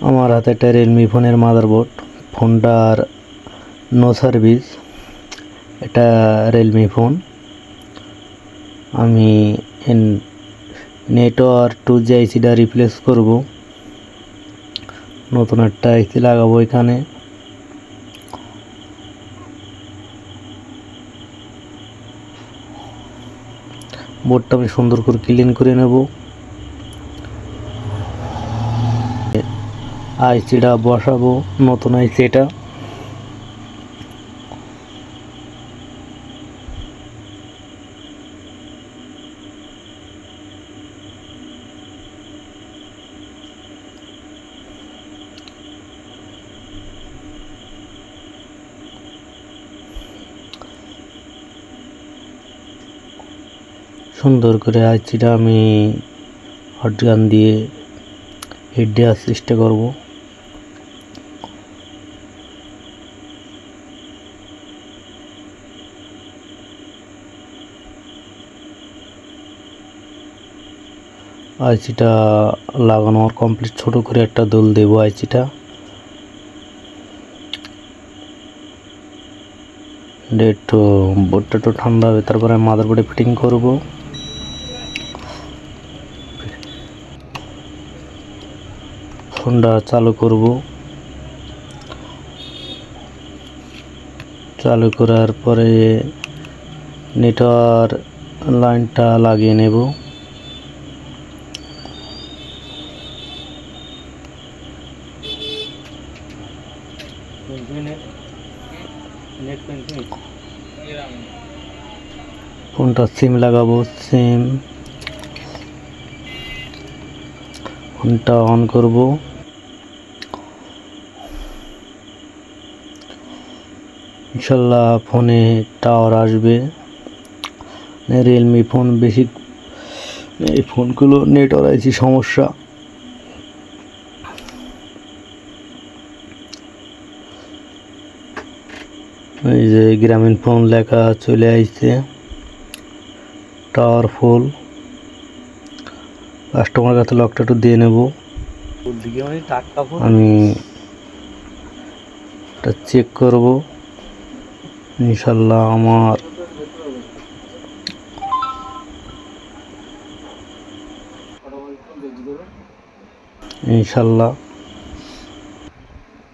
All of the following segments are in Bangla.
আমার হাতে একটা রিয়েলমি ফোনের মাদারবোর্ড, ফোনটার নো সার্ভিস। এটা রিয়েলমি ফোন। আমি নেটওয়ার্ক 2G আইসিটা রিপ্লেস করব, নতুন একটা আইসি লাগাবো এখানে। বোর্ডটা আমি সুন্দর করে ক্লিন করে নেব। আইসিটা বসাবো, নতুন আইসি এটা। সুন্দর করে আইসিটা আমি হটগান দিয়ে হিট দেওয়ার চেষ্টা করব। আইসিটা লাগানোর কমপ্লিট, ছোট করে একটা দোল দেব আইসিটা। একটু বোর্ডটা একটু ঠান্ডা হবে, তারপরে মাদারবোর্ডে ফিটিং করব। ফোনটা চালু করব, চালু করার পরে নেটওয়ার্ক লাইনটা লাগিয়ে নেব। ফোনটা সিম লাগাবো, সিম ফোনটা অন করব। ইনশাল্লাহ ফোনে টাওয়ার আসবে। রিয়েলমি ফোন বেশি, এই ফোনগুলো নেটওয়ার্ক আইসি সমস্যা। এই যে গ্রামীণ ফোন লেখা চলে আসছে, টাওয়ার ফুল। কাস্টমার কাছে লকটা একটু দিয়ে নেব। আমি এটা চেক করব। ইনশাল্লাহ আমার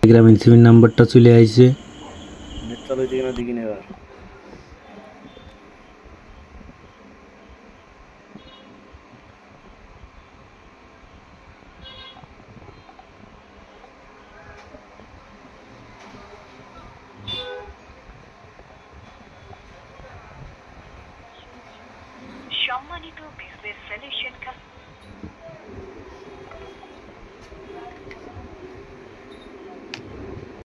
গ্রামীণ সিমের নাম্বারটা চলে আসছে। সম্মানিত বিজনেস সলিউশন